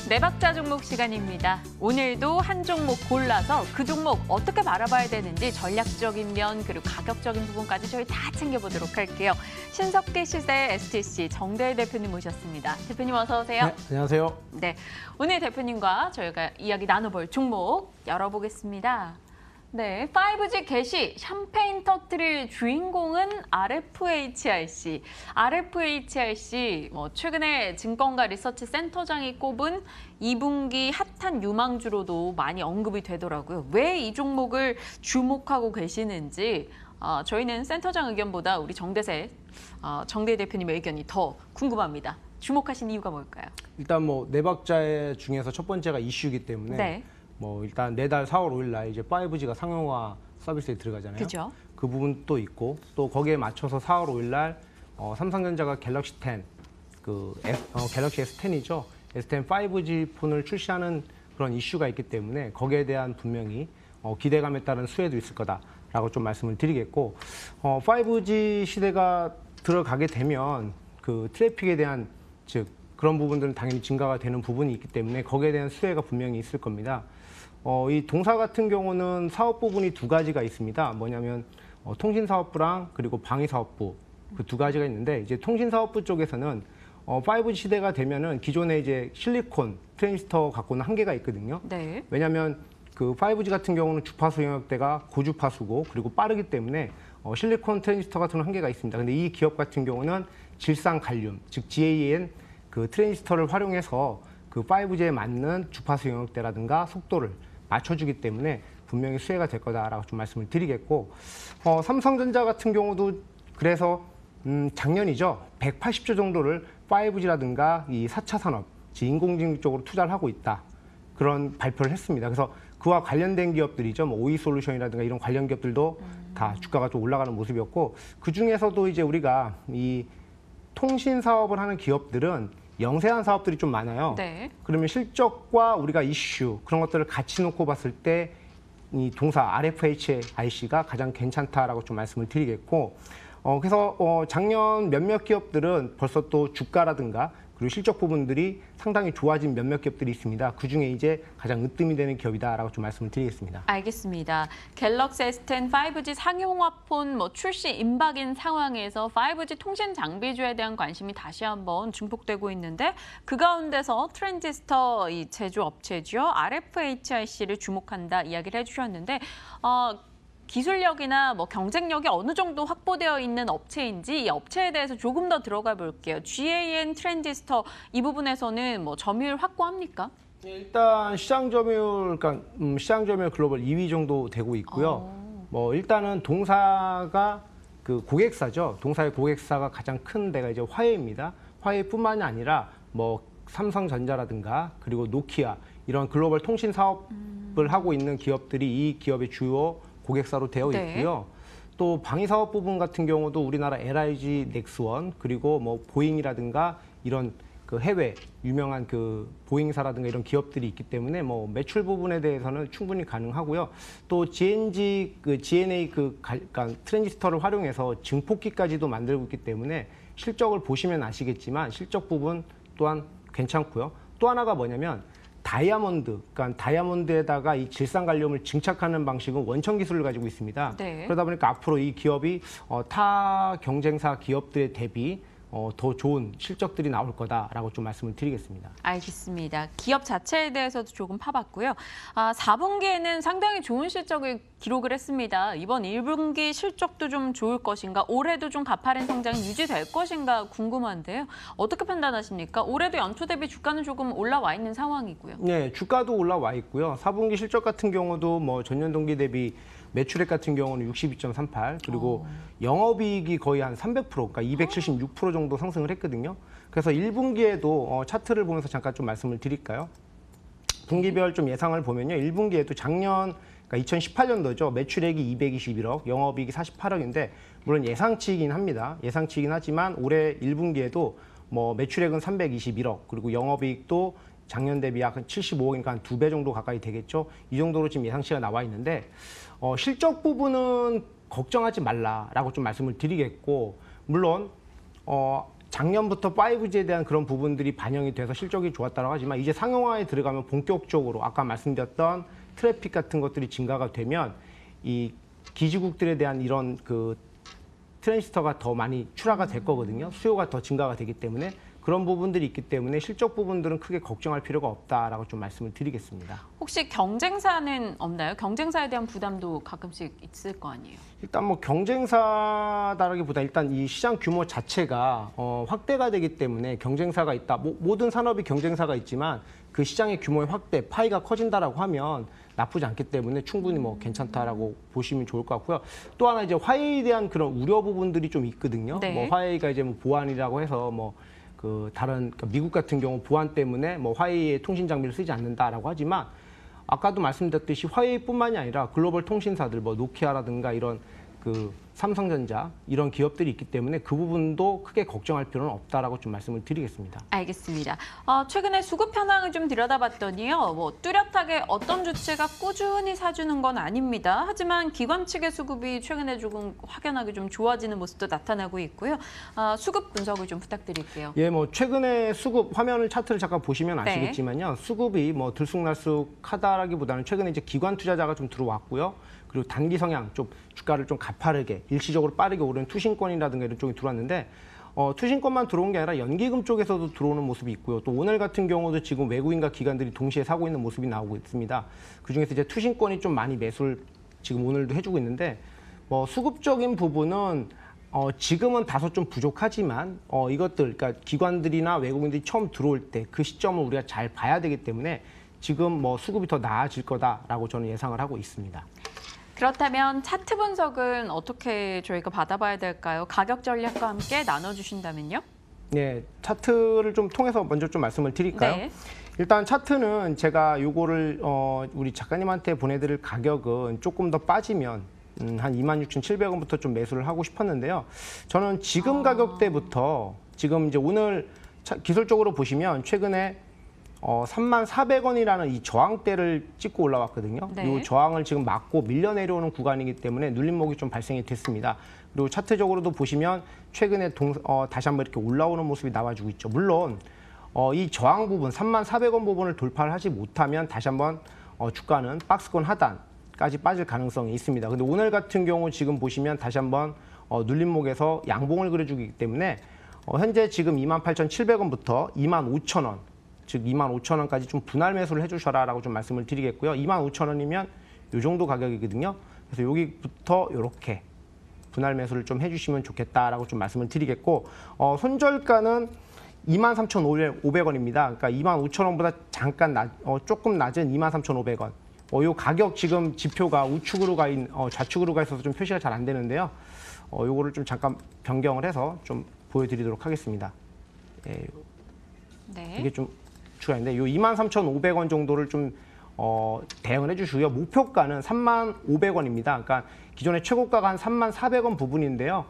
네 박자 종목 시간입니다. 오늘도 한 종목 골라서 그 종목 어떻게 바라봐야 되는지 전략적인 면 그리고 가격적인 부분까지 저희 다 챙겨보도록 할게요. 신석기 시세 STC 정대일 대표님 모셨습니다. 대표님 어서 오세요. 네, 안녕하세요. 네, 오늘 대표님과 저희가 이야기 나눠볼 종목 열어보겠습니다. 네, 5G 개시 샴페인 터뜨릴 주인공은 RFHIC. RFHIC 최근에 증권가 리서치 센터장이 꼽은 2분기 핫한 유망주로도 많이 언급이 되더라고요. 왜 이 종목을 주목하고 계시는지 저희는 센터장 의견보다 우리 정대일 대표님의 의견이 더 궁금합니다. 주목하신 이유가 뭘까요? 일단 네 박자 중에서 첫 번째가 이슈이기 때문에 네. 일단 내달 4월 5일 날 이제 5G가 상용화 서비스에 들어가잖아요. 그죠? 그 부분도 있고 또 거기에 맞춰서 4월 5일 날 삼성전자가 갤럭시 10, 갤럭시 S10이죠. S10 5G 폰을 출시하는 그런 이슈가 있기 때문에 거기에 대한 분명히 기대감에 따른 수혜도 있을 거다라고 좀 말씀을 드리겠고 5G 시대가 들어가게 되면 그 트래픽에 대한 즉 그런 부분들은 당연히 증가가 되는 부분이 있기 때문에 거기에 대한 수혜가 분명히 있을 겁니다. 이 동사 같은 경우는 사업 부분이 두 가지가 있습니다. 뭐냐면 통신사업부랑 그리고 방위사업부 그 두 가지가 있는데 이제 통신사업부 쪽에서는 5G 시대가 되면은 기존에 이제 실리콘 트랜지스터 갖고는 한계가 있거든요. 네. 왜냐하면 그 5G 같은 경우는 주파수 영역대가 고주파수고 그리고 빠르기 때문에 실리콘 트랜지스터 같은 한계가 있습니다. 근데 이 기업 같은 경우는 질산 갈륨 즉 GaN 그 트랜지스터를 활용해서 그 5G에 맞는 주파수 영역대라든가 속도를 맞춰주기 때문에 분명히 수혜가 될 거다라고 좀 말씀을 드리겠고 삼성전자 같은 경우도 그래서 작년이죠. 180조 정도를 5G라든가 이 4차 산업, 즉 인공지능 쪽으로 투자를 하고 있다. 그런 발표를 했습니다. 그래서 그와 관련된 기업들이죠. 오이솔루션이라든가 이런 관련 기업들도 다 주가가 좀 올라가는 모습이었고 그중에서도 이제 우리가 이 통신 사업을 하는 기업들은 영세한 사업들이 좀 많아요. 네. 그러면 실적과 우리가 이슈 그런 것들을 같이 놓고 봤을 때 이 동사 RFHIC가 가장 괜찮다라고 좀 말씀을 드리겠고 그래서 작년 몇몇 기업들은 벌써 또 주가라든가 그리고 실적 부분들이 상당히 좋아진 몇몇 기업들이 있습니다. 그중에 이제 가장 으뜸이 되는 기업이다라고 좀 말씀을 드리겠습니다. 알겠습니다. 갤럭시 S10 5G 상용화폰 출시 임박인 상황에서 5G 통신 장비주에 대한 관심이 다시 한번 증폭되고 있는데 그 가운데서 트랜지스터 이 제조 업체죠. RFHIC를 주목한다 이야기를 해주셨는데 기술력이나 경쟁력이 어느 정도 확보되어 있는 업체인지 이 업체에 대해서 조금 더 들어가 볼게요. GaN 트랜지스터 이 부분에서는 점유율 확고합니까? 일단 시장 점유율 글로벌 2위 정도 되고 있고요. 일단은 동사가 그 고객사죠. 동사의 고객사가 가장 큰 데가 이제 화웨이입니다. 화웨이뿐만이 아니라 삼성전자라든가 그리고 노키아 이런 글로벌 통신 사업을 하고 있는 기업들이 이 기업의 주요 고객사로 되어 있고요. 네. 또 방위사업 부분 같은 경우도 우리나라 LIG 넥스원 그리고 보잉이라든가 이런 그 해외 유명한 그 보잉사라든가 이런 기업들이 있기 때문에 매출 부분에 대해서는 충분히 가능하고요. 또 GNA 트랜지스터를 활용해서 증폭기까지도 만들고 있기 때문에 실적을 보시면 아시겠지만 실적 부분 또한 괜찮고요. 또 하나가 뭐냐면 다이아몬드에다가 이 질산 갈륨을 증착하는 방식은 원천 기술을 가지고 있습니다. 네. 그러다 보니까 앞으로 이 기업이 타 경쟁사 기업들에 대비 더 좋은 실적들이 나올 거다라고 좀 말씀을 드리겠습니다. 알겠습니다. 기업 자체에 대해서도 조금 파봤고요. 4분기에는 상당히 좋은 실적을 기록을 했습니다. 이번 1분기 실적도 좀 좋을 것인가, 올해도 좀 가파른 성장이 유지될 것인가 궁금한데요. 어떻게 판단하십니까? 올해도 연초 대비 주가는 조금 올라와 있는 상황이고요. 네, 주가도 올라와 있고요. 4분기 실적 같은 경우도 전년 동기 대비 매출액 같은 경우는 62.38 그리고 영업이익이 거의 한 300% 그러니까 276% 정도 상승을 했거든요. 그래서 1분기에도 차트를 보면서 잠깐 좀 말씀을 드릴까요? 분기별 좀 예상을 보면요. 1분기에도 작년 그러니까 2018년도죠. 매출액이 221억, 영업이익이 48억인데 물론 예상치이긴 합니다. 예상치이긴 하지만 올해 1분기에도 뭐 매출액은 321억, 그리고 영업이익도 작년 대비 약 75억이니까 한 2배 정도 가까이 되겠죠. 이 정도로 지금 예상치가 나와 있는데 실적 부분은 걱정하지 말라라고 좀 말씀을 드리겠고, 물론 작년부터 5G에 대한 그런 부분들이 반영이 돼서 실적이 좋았다고 하지만 이제 상용화에 들어가면 본격적으로 아까 말씀드렸던 트래픽 같은 것들이 증가가 되면 이 기지국들에 대한 이런 그 트랜지스터가 더 많이 출하가 될 거거든요. 수요가 더 증가가 되기 때문에 그런 부분들이 있기 때문에 실적 부분들은 크게 걱정할 필요가 없다라고 좀 말씀을 드리겠습니다. 혹시 경쟁사는 없나요? 경쟁사에 대한 부담도 가끔씩 있을 거 아니에요? 일단 뭐 경쟁사다라기보다 일단 이 시장 규모 자체가 확대가 되기 때문에 경쟁사가 있다. 모든 산업이 경쟁사가 있지만 그 시장의 규모의 확대, 파이가 커진다라고 하면 나쁘지 않기 때문에 충분히 뭐 괜찮다라고 보시면 좋을 것 같고요. 또 하나 이제 화웨이에 대한 그런 우려 부분들이 좀 있거든요. 네. 뭐 화웨이가 이제 뭐 보안이라고 해서 뭐 그 다른 미국 같은 경우 보안 때문에 뭐 화웨이의 통신 장비를 쓰지 않는다라고 하지만 아까도 말씀드렸듯이 화웨이뿐만이 아니라 글로벌 통신사들 뭐 노키아라든가 이런 그 삼성전자 이런 기업들이 있기 때문에 그 부분도 크게 걱정할 필요는 없다라고 좀 말씀을 드리겠습니다. 알겠습니다. 최근에 수급 현황을 좀 들여다봤더니요. 뭐 뚜렷하게 어떤 주체가 꾸준히 사주는 건 아닙니다. 하지만 기관 측의 수급이 최근에 조금 확연하게 좀 좋아지는 모습도 나타나고 있고요. 수급 분석을 좀 부탁드릴게요. 예, 뭐 최근에 수급 화면을 차트를 잠깐 보시면 아시겠지만요. 수급이 뭐 들쑥날쑥하다라기보다는 최근에 이제 기관 투자자가 좀 들어왔고요. 그리고 단기 성향, 좀 주가를 좀 가파르게 일시적으로 빠르게 오르는 투신권이라든가 이런 쪽이 들어왔는데 투신권만 들어온 게 아니라 연기금 쪽에서도 들어오는 모습이 있고요. 또 오늘 같은 경우도 지금 외국인과 기관들이 동시에 사고 있는 모습이 나오고 있습니다. 그중에서 이제 투신권이 좀 많이 매수를 지금 오늘도 해주고 있는데 뭐 수급적인 부분은 지금은 다소 좀 부족하지만 이것들, 그러니까 기관들이나 외국인들이 처음 들어올 때 그 시점을 우리가 잘 봐야 되기 때문에 지금 뭐 수급이 더 나아질 거다라고 저는 예상을 하고 있습니다. 그렇다면 차트 분석은 어떻게 저희가 받아봐야 될까요? 가격 전략과 함께 나눠주신다면요? 네, 차트를 좀 통해서 먼저 좀 말씀을 드릴까요? 네. 일단 차트는 제가 요거를 우리 작가님한테 보내드릴 가격은 조금 더 빠지면 한 26,700원부터 좀 매수를 하고 싶었는데요. 저는 지금 가격대부터 지금 이제 오늘 기술적으로 보시면 최근에 34,000원이라는 이 저항대를 찍고 올라왔거든요. 네. 이 저항을 지금 막고 밀려 내려오는 구간이기 때문에 눌림목이 좀 발생이 됐습니다. 그리고 차트적으로도 보시면 최근에 다시 한번 이렇게 올라오는 모습이 나와주고 있죠. 물론 이 저항 부분, 34,000원 부분을 돌파를 하지 못하면 다시 한번 주가는 박스권 하단까지 빠질 가능성이 있습니다. 근데 오늘 같은 경우 지금 보시면 다시 한번 눌림목에서 양봉을 그려주기 때문에 현재 지금 28,700원부터 25,000원, 즉 25,000원까지 좀 분할 매수를 해주셔라라고 좀 말씀을 드리겠고요. 25,000원이면 이 정도 가격이거든요. 그래서 여기부터 이렇게 분할 매수를 좀 해주시면 좋겠다라고 좀 말씀을 드리겠고, 손절가는 23,500원입니다. 그러니까 25,000원보다 잠깐 조금 낮은 23,500원. 이 가격 지금 지표가 우측으로 좌측으로 가 있어서 좀 표시가 잘 안 되는데요. 요거를 좀 잠깐 변경을 해서 좀 보여드리도록 하겠습니다. 예, 네. 이게 좀 추가인데 요 23,500원 정도를 좀 대응을 해주시고요. 목표가는 35,000원입니다. 그러니까 기존의 최고가가 한 34,000원 부분인데요.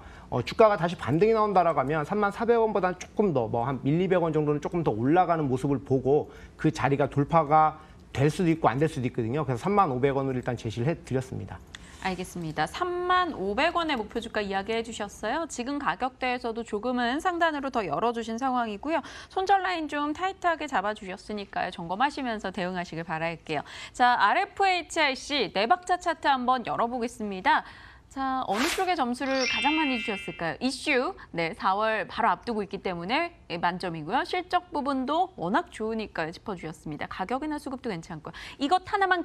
주가가 다시 반등이 나온다라고 하면 34,000원보다는 조금 더 뭐 한 1,200원 정도는 조금 더 올라가는 모습을 보고 그 자리가 돌파가 될 수도 있고 안 될 수도 있거든요. 그래서 35,000원으로 일단 제시를 해드렸습니다. 알겠습니다. 35,000원의 목표 주가 이야기해 주셨어요. 지금 가격대에서도 조금은 상단으로 더 열어주신 상황이고요. 손절 라인 좀 타이트하게 잡아주셨으니까요. 점검하시면서 대응하시길 바랄게요. 자, RFHIC 네 박자 차트 한번 열어보겠습니다. 자, 어느 쪽에 점수를 가장 많이 주셨을까요? 이슈, 네, 4월 바로 앞두고 있기 때문에 만점이고요. 실적 부분도 워낙 좋으니까 짚어주셨습니다. 가격이나 수급도 괜찮고요. 이것 하나만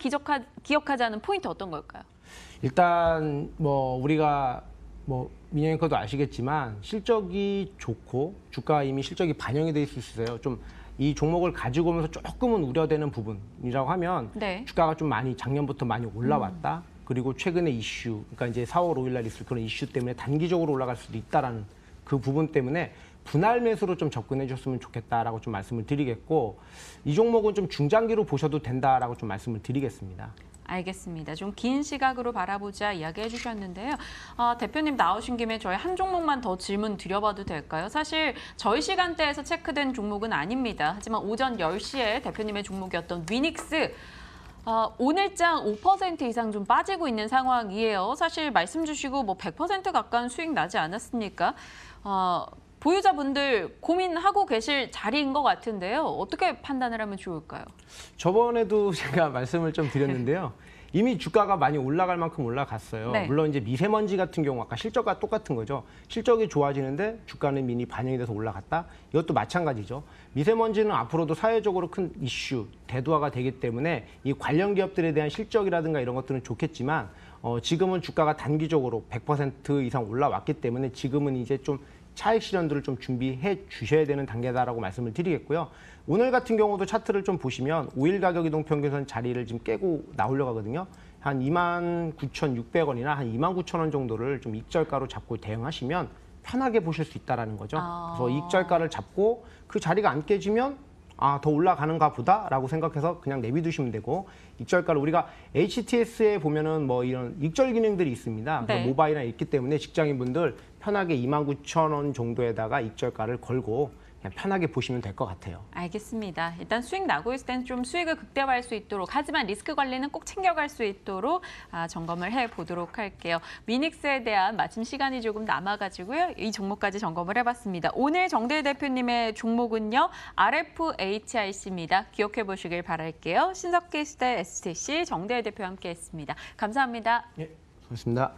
기억하자는 포인트 어떤 걸까요? 일단 뭐 우리가 뭐 민영 앵커도 아시겠지만 실적이 좋고 주가 이미 실적이 반영이 돼 있을 수 있어요. 좀 이 종목을 가지고 오면서 조금은 우려되는 부분이라고 하면 네. 주가가 좀 많이 작년부터 많이 올라왔다. 그리고 최근에 이슈, 그러니까 이제 4월 5일 날 있을 그런 이슈 때문에 단기적으로 올라갈 수도 있다라는 그 부분 때문에 분할 매수로 좀 접근해 줬으면 좋겠다라고 좀 말씀을 드리겠고, 이 종목은 좀 중장기로 보셔도 된다라고 좀 말씀을 드리겠습니다. 알겠습니다. 좀 긴 시각으로 바라보자 이야기해 주셨는데요. 대표님 나오신 김에 저희 한 종목만 더 질문 드려봐도 될까요? 사실 저희 시간대에서 체크된 종목은 아닙니다. 하지만 오전 10시에 대표님의 종목이었던 위닉스 오늘장 5% 이상 좀 빠지고 있는 상황이에요. 사실 말씀 주시고 뭐 100% 가까운 수익 나지 않았습니까? 보유자분들 고민하고 계실 자리인 것 같은데요. 어떻게 판단을 하면 좋을까요? 저번에도 제가 말씀을 좀 드렸는데요. 이미 주가가 많이 올라갈 만큼 올라갔어요. 네. 물론 이제 미세먼지 같은 경우 아까 실적과 똑같은 거죠. 실적이 좋아지는데 주가는 이미 반영이 돼서 올라갔다. 이것도 마찬가지죠. 미세먼지는 앞으로도 사회적으로 큰 이슈, 대두화가 되기 때문에 이 관련 기업들에 대한 실적이라든가 이런 것들은 좋겠지만 지금은 주가가 단기적으로 100% 이상 올라왔기 때문에 지금은 이제 좀 차익 실현들을 좀 준비해 주셔야 되는 단계다라고 말씀을 드리겠고요. 오늘 같은 경우도 차트를 좀 보시면 5일 가격 이동 평균선 자리를 지금 깨고 나오려고 하거든요. 한 29,600원이나 한 29,000원 정도를 좀 익절가로 잡고 대응하시면 편하게 보실 수 있다라는 거죠. 그래서 익절가를 잡고 그 자리가 안 깨지면 더 올라가는가 보다라고 생각해서 그냥 내비두시면 되고, 익절가를 우리가 HTS에 보면은 뭐 이런 익절 기능들이 있습니다. 네. 모바일이나 있기 때문에 직장인분들 편하게 29,000원 정도에다가 익절가를 걸고 그냥 편하게 보시면 될 것 같아요. 알겠습니다. 일단 수익 나고 있을 때는 좀 수익을 극대화할 수 있도록, 하지만 리스크 관리는 꼭 챙겨갈 수 있도록 점검을 해보도록 할게요. 위닉스에 대한 마침 시간이 조금 남아가지고요. 이 종목까지 점검을 해봤습니다. 오늘 정대일 대표님의 종목은요. RFHIC입니다. 기억해 보시길 바랄게요. 신석기 시대 STC 정대일 대표와 함께했습니다. 감사합니다. 예, 고맙습니다.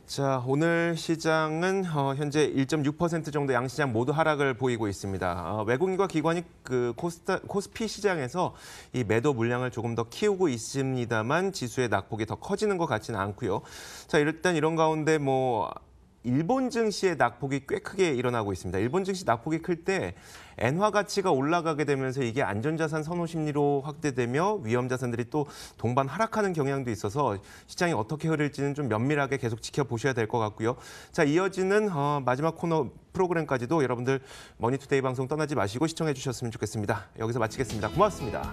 자, 오늘 시장은 현재 1.6% 정도 양시장 모두 하락을 보이고 있습니다. 외국인과 기관이 그 코스피 시장에서 이 매도 물량을 조금 더 키우고 있습니다만 지수의 낙폭이 더 커지는 것 같지는 않고요. 자, 일단 이런 가운데 일본 증시의 낙폭이 꽤 크게 일어나고 있습니다. 일본 증시 낙폭이 클 때 엔화 가치가 올라가게 되면서 이게 안전자산 선호 심리로 확대되며 위험 자산들이 또 동반 하락하는 경향도 있어서 시장이 어떻게 흐를지는 좀 면밀하게 계속 지켜보셔야 될 것 같고요. 자, 이어지는 마지막 코너 프로그램까지도 여러분들 머니투데이 방송 떠나지 마시고 시청해 주셨으면 좋겠습니다. 여기서 마치겠습니다. 고맙습니다.